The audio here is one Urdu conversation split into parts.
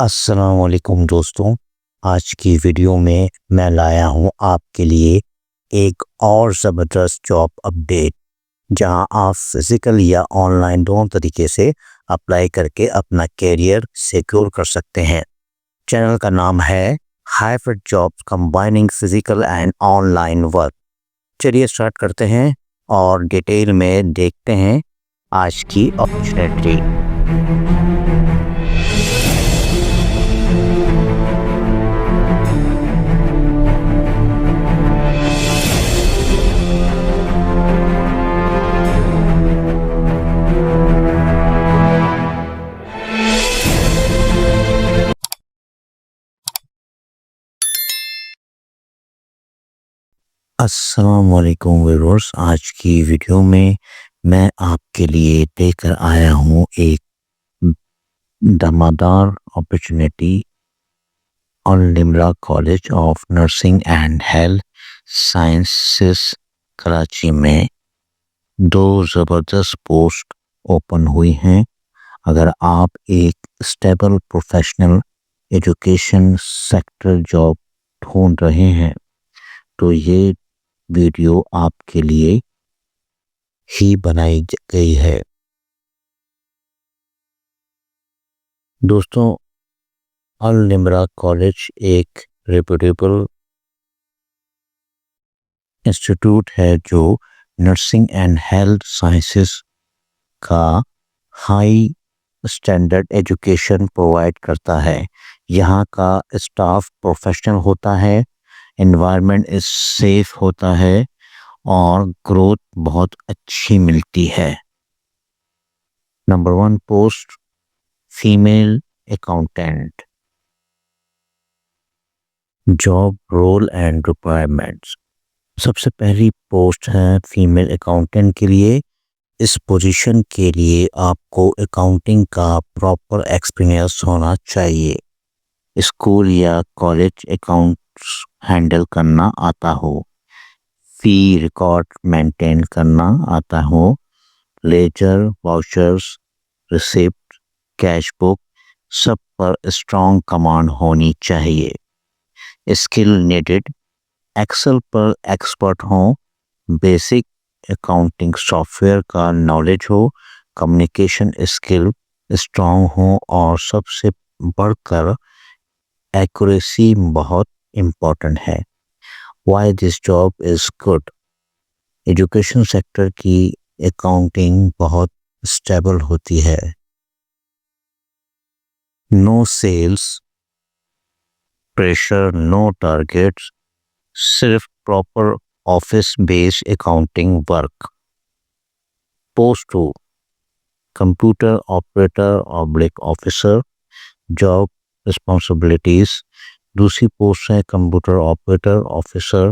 السلام علیکم دوستوں، آج کی ویڈیو میں لایا ہوں آپ کے لیے ایک اور زبردست جاب اپڈیٹ، جہاں آپ فزیکل یا آن لائن دونوں طریقے سے اپلائی کر کے اپنا کیریئر سیکیور کر سکتے ہیں۔ چینل کا نام ہے hybrid jobs combining physical and on line work. چلیے اسٹارٹ کرتے ہیں اور ڈیٹیل میں دیکھتے ہیں آج کی اپرچونیٹی۔ السلام علیکم ویورز، آج کی ویڈیو میں آپ کے لیے لے کر آیا ہوں ایک دمادار opportunity Al Nimra college of nursing and health sciences Karachi میں 2 زبردست پوسٹ اوپن ہوئی ہیں۔ اگر آپ ایک stable professional education sector job ڈھونڈ رہے ہیں تو یہ ویڈیو آپ کے لیے ہی بنائی گئی ہے۔ دوستوں، النمرا کالج ایک ریپیوٹیبل انسٹیٹیوٹ ہے جو نرسنگ اینڈ ہیلتھ سائنسز کا ہائی اسٹینڈرڈ ایجوکیشن پرووائڈ کرتا ہے۔ یہاں کا اسٹاف پروفیشنل ہوتا ہے، انوائرمنٹ سیف ہوتا ہے اور گروتھ بہت اچھی ملتی ہے۔ Number 1 post, female accountant. Job role and requirements. سب سے پہلی پوسٹ ہے فیمیل اکاؤنٹنٹ کے لیے۔ اس پوزیشن کے لیے آپ کو اکاؤنٹنگ کا پراپر ایکسپیرئنس ہونا چاہیے۔ اسکول یا کالج اکاؤنٹس ہینڈل کرنا آتا ہو، فی ریکارڈ مینٹین کرنا آتا ہو، ledger, vouchers, receipt, cash book, سب پر اسٹرانگ کمانڈ ہونی چاہیے۔ اسکل نیڈڈ، ایکسل پر ایکسپرٹ ہوں، بیسک اکاؤنٹنگ سافٹ ویئر کا نالج ہو، کمیونیکیشن اسکل اسٹرانگ ہوں اور سب سے بڑھ کر ایکوریسی بہت امپورٹنٹ ہے۔ Why this job is good? Education sector کی اکاؤنٹنگ بہت اسٹیبل ہوتی ہے۔ No sales pressure, no targets, صرف proper office base accounting work. Post 2، computer operator / officer. Job responsibilities. دوسری پوسٹ ہے کمپیوٹر آپریٹر آفیسر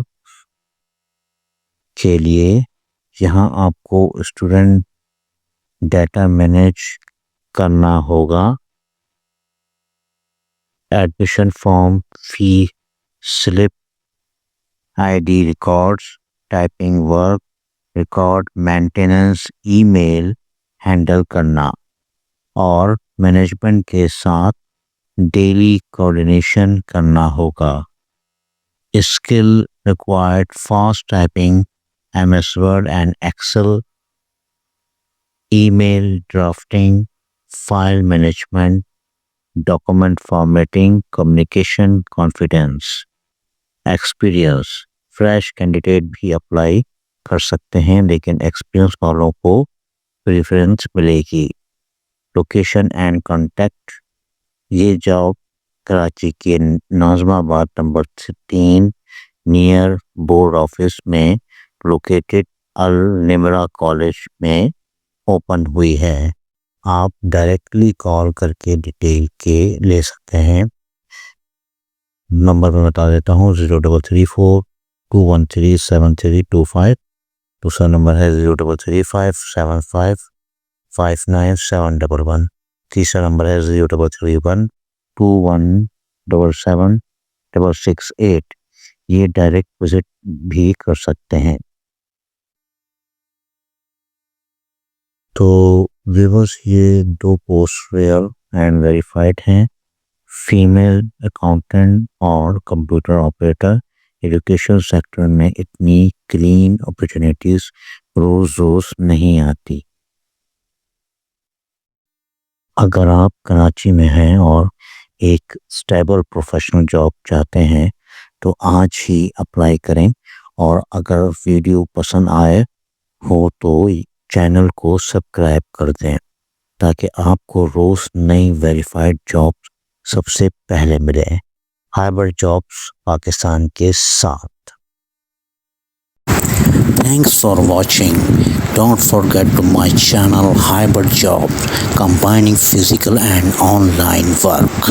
کے لیے۔ یہاں آپ کو اسٹوڈنٹ ڈیٹا مینیج کرنا ہوگا، admission form, fee slip, ID records, typing work, record maintenance, email handle کرنا اور مینجمنٹ کے ساتھ ڈیلی کوآرڈینیشن کرنا ہوگا۔ Skill required, fast typing, MS word and excel, email drafting, file management, document formatting, communication confidence. Experience, fresh candidate بھی اپلائی کر سکتے ہیں لیکن ایکسپیرئنس والوں کو پریفرنس ملے گی۔ لوکیشن اینڈ کانٹیکٹ، یہ جاب کراچی کے ناظم آباد نمبر 3 نیئر بورڈ آفس میں لوکیٹڈ النمرا کالج میں اوپن ہوئی ہے۔ آپ ڈائریکٹلی کال کر کے ڈیٹیل کے لے سکتے ہیں۔ نمبر میں بتا دیتا ہوں، 0334213732 دوسرا نمبر ہے 0335755971، تیسرا نمبر ہے 0331217766 یہ ڈائریکٹ وزٹ بھی کر سکتے ہیں۔ تو ویورز، یہ 2 پوسٹ ریئل اینڈ ویریفائڈ ہیں۔ فیمیل اکاؤنٹنٹ اور کمپیوٹر آپریٹر ایجوکیشن سیکٹر میں اتنی کلین اپرچونیٹیز روز روز نہیں آتی۔ اگر آپ کراچی میں ہیں اور ایک اسٹیبل پروفیشنل جاب چاہتے ہیں تو آج ہی اپلائی کریں، اور اگر ویڈیو پسند آئے ہو تو چینل کو سبسکرائب کر دیں تاکہ آپ کو روز نئی ویریفائڈ جابس سب سے پہلے ملے۔ ہائبرڈ جابس پاکستان کے ساتھ۔ Thanks for watching. Don't forget to my channel Hybrid Job, combining physical and online work.